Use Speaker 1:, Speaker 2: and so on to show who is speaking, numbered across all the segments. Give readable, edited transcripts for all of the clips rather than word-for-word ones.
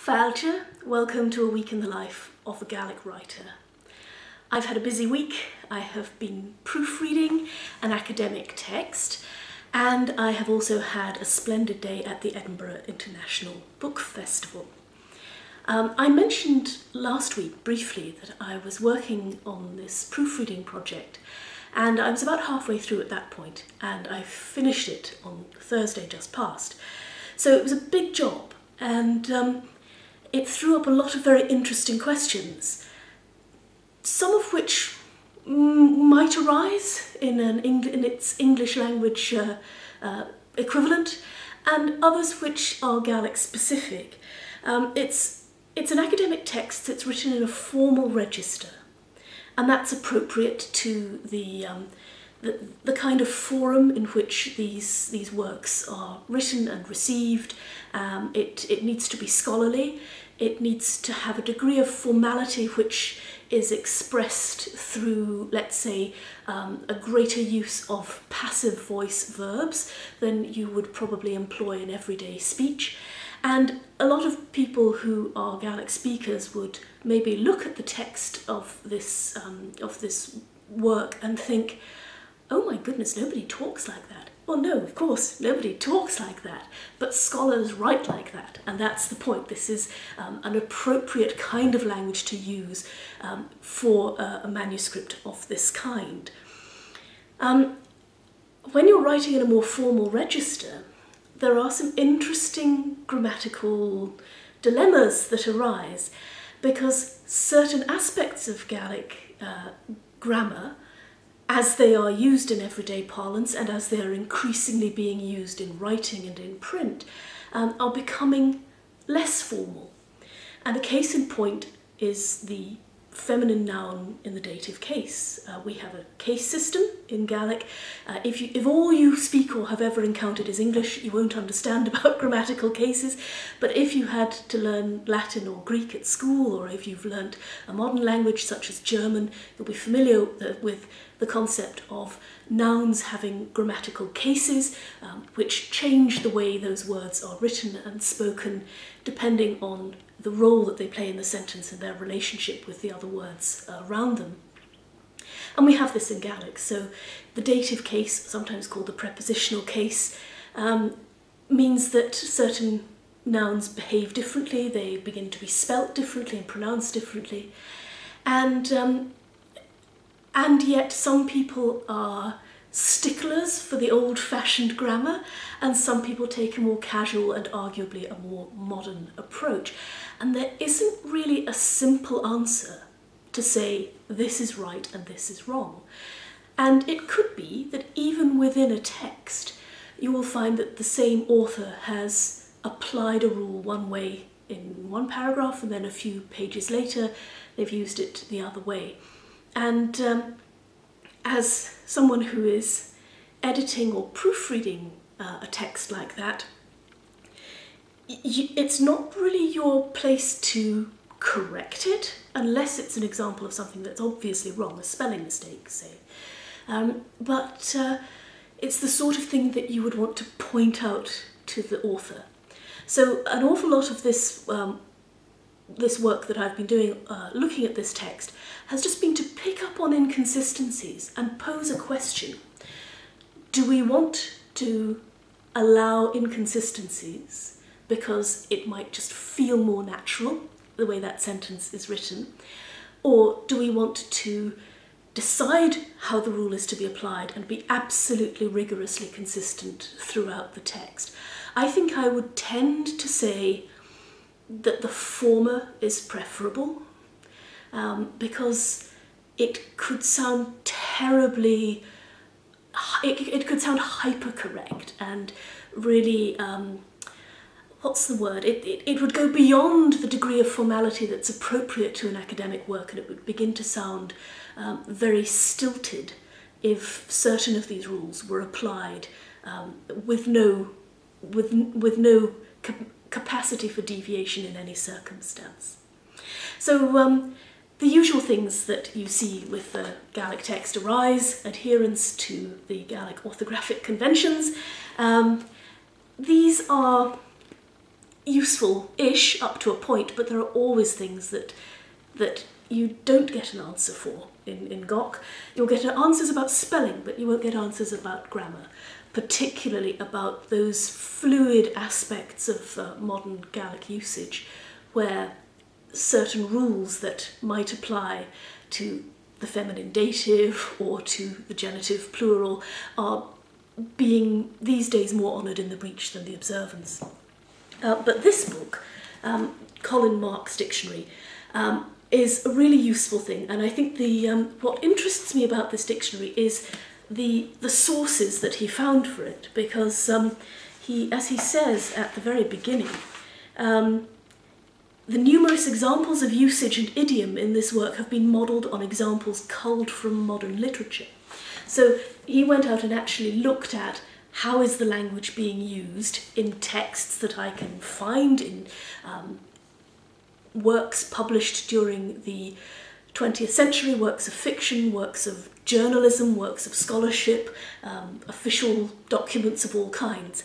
Speaker 1: Fáilte, welcome to a week in the life of a Gaelic writer. I've had a busy week. I have been proofreading an academic text, and I have also had a splendid day at the Edinburgh International Book Festival. I mentioned last week briefly that I was working on this proofreading project, and I was about halfway through at that point, and I finished it on Thursday just past. So it was a big job, and it threw up a lot of very interesting questions, some of which might arise in its English language equivalent, and others which are Gaelic specific. It's an academic text that's written in a formal register, and that's appropriate to the kind of forum in which these works are written and received. It needs to be scholarly. It needs to have a degree of formality which is expressed through, let's say, a greater use of passive voice verbs than you would probably employ in everyday speech. And a lot of people who are Gaelic speakers would maybe look at the text of this work and think, oh my goodness, nobody talks like that. Well, no, of course, nobody talks like that, but scholars write like that, and that's the point. This is an appropriate kind of language to use for a manuscript of this kind. When you're writing in a more formal register, there are some interesting grammatical dilemmas that arise, because certain aspects of Gaelic grammar, as they are used in everyday parlance and as they are increasingly being used in writing and in print, are becoming less formal. And a case in point is the feminine noun in the dative case. We have a case system in Gaelic. If all you speak or have ever encountered is English, you won't understand about grammatical cases. But if you had to learn Latin or Greek at school, or if you've learnt a modern language such as German, you'll be familiar with the concept of nouns having grammatical cases, which change the way those words are written and spoken depending on the role that they play in the sentence and their relationship with the other words around them. And we have this in Gaelic. So the dative case, sometimes called the prepositional case, means that certain nouns behave differently, they begin to be spelt differently and pronounced differently, and yet some people are sticklers for the old-fashioned grammar, and some people take a more casual and arguably a more modern approach. And there isn't really a simple answer to say this is right and this is wrong. And it could be that even within a text, you will find that the same author has applied a rule one way in one paragraph, and then a few pages later, they've used it the other way. And as someone who is editing or proofreading a text like that, it's not really your place to correct it, unless it's an example of something that's obviously wrong, a spelling mistake, say. But it's the sort of thing that you would want to point out to the author. So an awful lot of this work that I've been doing, looking at this text, has just been to pick up on inconsistencies and pose a question. Do we want to allow inconsistencies because it might just feel more natural, the way that sentence is written? Or do we want to decide how the rule is to be applied and be absolutely rigorously consistent throughout the text? I think I would tend to say that the former is preferable, because it could sound terribly, it could sound hyper-correct and really, what's the word? It would go beyond the degree of formality that's appropriate to an academic work, and it would begin to sound very stilted if certain of these rules were applied with no capacity for deviation in any circumstance. So the usual things that you see with the Gaelic text arise: adherence to the Gaelic orthographic conventions. These are useful-ish up to a point, but there are always things that you don't get an answer for in Gok. You'll get answers about spelling, but you won't get answers about grammar, particularly about those fluid aspects of modern Gaelic usage, where certain rules that might apply to the feminine dative or to the genitive plural are being these days more honoured in the breach than the observance. But this book, Colin Mark's dictionary, is a really useful thing, and I think what interests me about this dictionary is the sources that he found for it, because as he says at the very beginning, the numerous examples of usage and idiom in this work have been modelled on examples culled from modern literature. So he went out and actually looked at how is the language being used in texts that I can find in works published during the 20th century, works of fiction, works of journalism, works of scholarship, official documents of all kinds.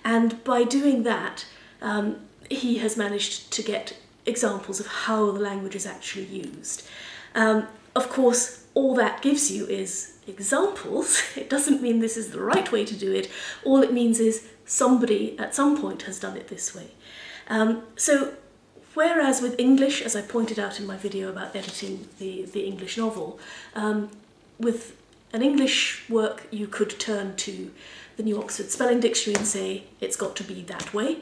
Speaker 1: And by doing that, he has managed to get examples of how the language is actually used. Of course, all that gives you is examples. It doesn't mean this is the right way to do it. All it means is somebody at some point has done it this way. So whereas with English, as I pointed out in my video about editing the English novel, with an English work you could turn to the New Oxford Spelling Dictionary and say it's got to be that way.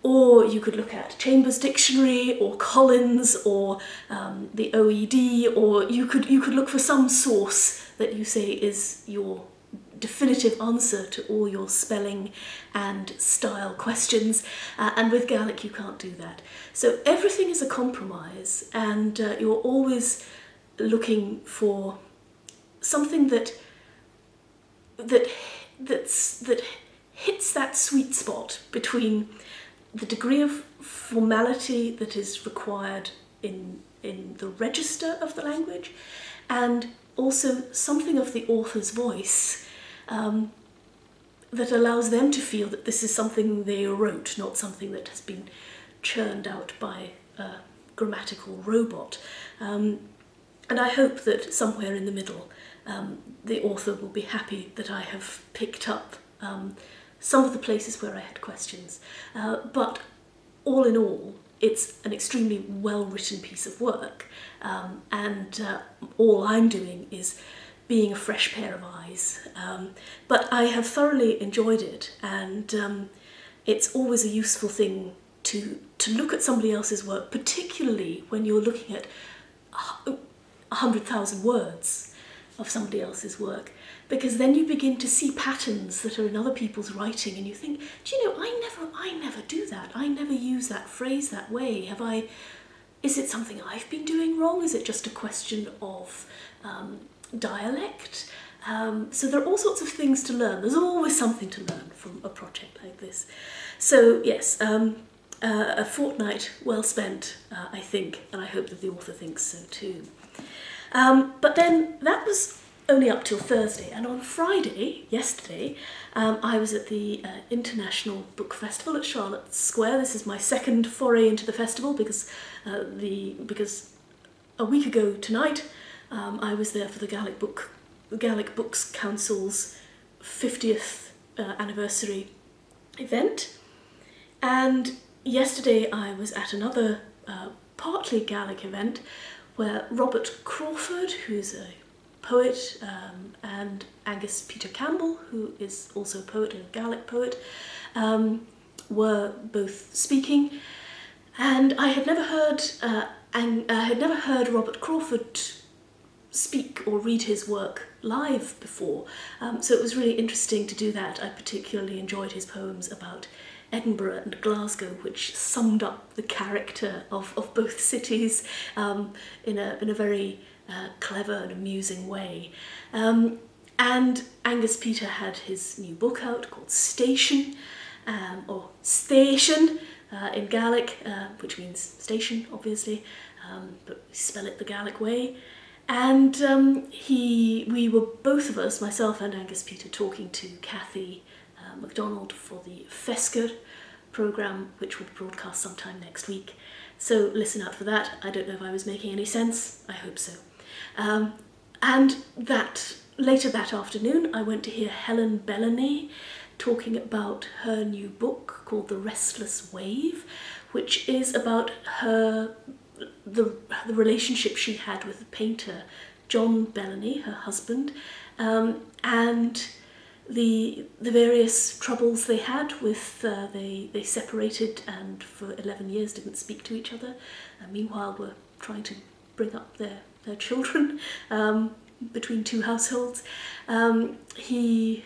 Speaker 1: Or you could look at Chambers Dictionary or Collins or the OED, or you could look for some source that you say is your definitive answer to all your spelling and style questions, and with Gaelic you can't do that. So everything is a compromise, and you're always looking for something that hits that sweet spot between the degree of formality that is required in the register of the language, and also something of the author's voice that allows them to feel that this is something they wrote, not something that has been churned out by a grammatical robot. And I hope that somewhere in the middle the author will be happy that I have picked up some of the places where I had questions. But all in all, it's an extremely well-written piece of work, and all I'm doing is being a fresh pair of eyes. But I have thoroughly enjoyed it, and it's always a useful thing to look at somebody else's work, particularly when you're looking at 100,000 words of somebody else's work, because then you begin to see patterns that are in other people's writing, and you think, do you know, I never do that. I never use that phrase that way. Is it something I've been doing wrong? Is it just a question of dialect? So there are all sorts of things to learn. There's always something to learn from a project like this. So yes, a fortnight well spent, I think, and I hope that the author thinks so too. But then that was only up till Thursday, and on Friday, yesterday, I was at the International Book Festival at Charlotte Square. This is my second foray into the festival because a week ago tonight I was there for the Gaelic Books Council's 50th anniversary event, and yesterday I was at another partly Gaelic event where Robert Crawford, who's a poet, and Angus Peter Campbell, who is also a poet and a Gaelic poet, were both speaking. And I had never heard Robert Crawford speak or read his work live before, so it was really interesting to do that. I particularly enjoyed his poems about Edinburgh and Glasgow, which summed up the character of both cities in a very clever and amusing way. And Angus Peter had his new book out called Station, or Station in Gaelic, which means station, obviously, but we spell it the Gaelic way. And we were, both of us, myself and Angus Peter, talking to Cathy MacDonald for the Fescr programme which will be broadcast sometime next week. So listen out for that. I don't know if I was making any sense. I hope so. And later that afternoon I went to hear Helen Bellamy talking about her new book called The Restless Wave, which is about the relationship she had with the painter John Bellamy, her husband, and the various troubles they had with, they separated and for 11 years didn't speak to each other, and meanwhile were trying to bring up their children between two households. He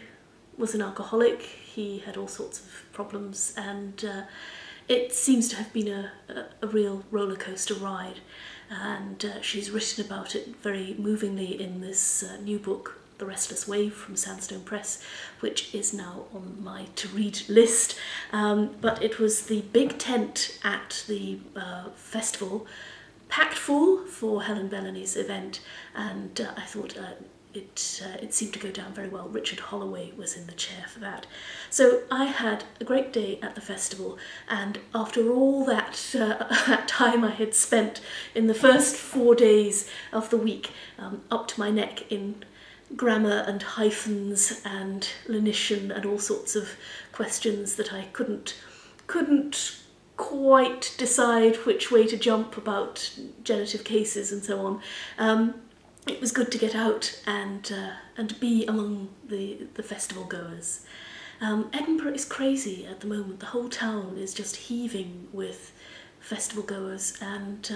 Speaker 1: was an alcoholic, he had all sorts of problems, and it seems to have been a real roller coaster ride, and she's written about it very movingly in this new book, The Restless Wave, from Sandstone Press, which is now on my to-read list. But it was the big tent at the festival, packed full for Helen Bellamy's event, and I thought it seemed to go down very well. Richard Holloway was in the chair for that. So I had a great day at the festival, and after all that time I had spent in the first 4 days of the week, up to my neck in grammar and hyphens and lenition and all sorts of questions that I couldn't quite decide which way to jump about genitive cases and so on. It was good to get out and be among the festival goers. Edinburgh is crazy at the moment. The whole town is just heaving with festival goers, and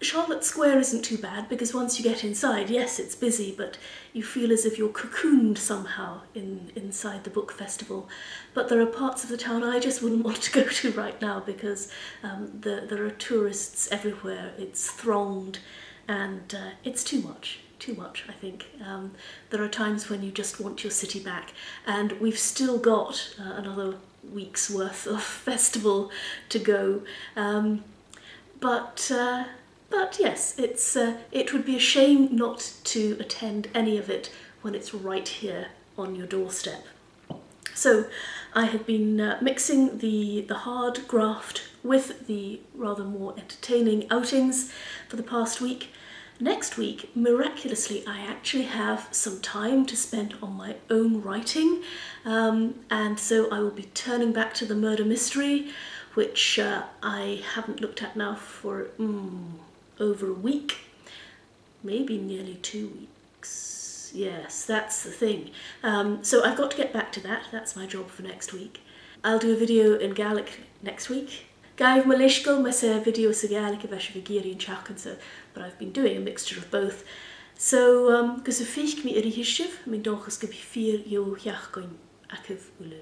Speaker 1: Charlotte Square isn't too bad because once you get inside, yes, it's busy, but you feel as if you're cocooned somehow inside the book festival. But there are parts of the town I just wouldn't want to go to right now because there are tourists everywhere. It's thronged, and it's too much, I think. There are times when you just want your city back, and we've still got another week's worth of festival to go. But yes, it would be a shame not to attend any of it when it's right here on your doorstep. So I have been mixing the hard graft with the rather more entertaining outings for the past week. Next week, miraculously, I actually have some time to spend on my own writing, and so I will be turning back to the murder mystery, which I haven't looked at now for over a week, maybe nearly 2 weeks. Yes, that's the thing. So I've got to get back to that. That's my job for next week. I'll do a video in Gaelic next week. Gaif Malishgal, my video sa Gaelic of Eshvigiri and Chakansa, but I've been doing a mixture of both. So, because of fish me iri hishiv, I mean, donchus give 4 yo yachgoin akav ulu.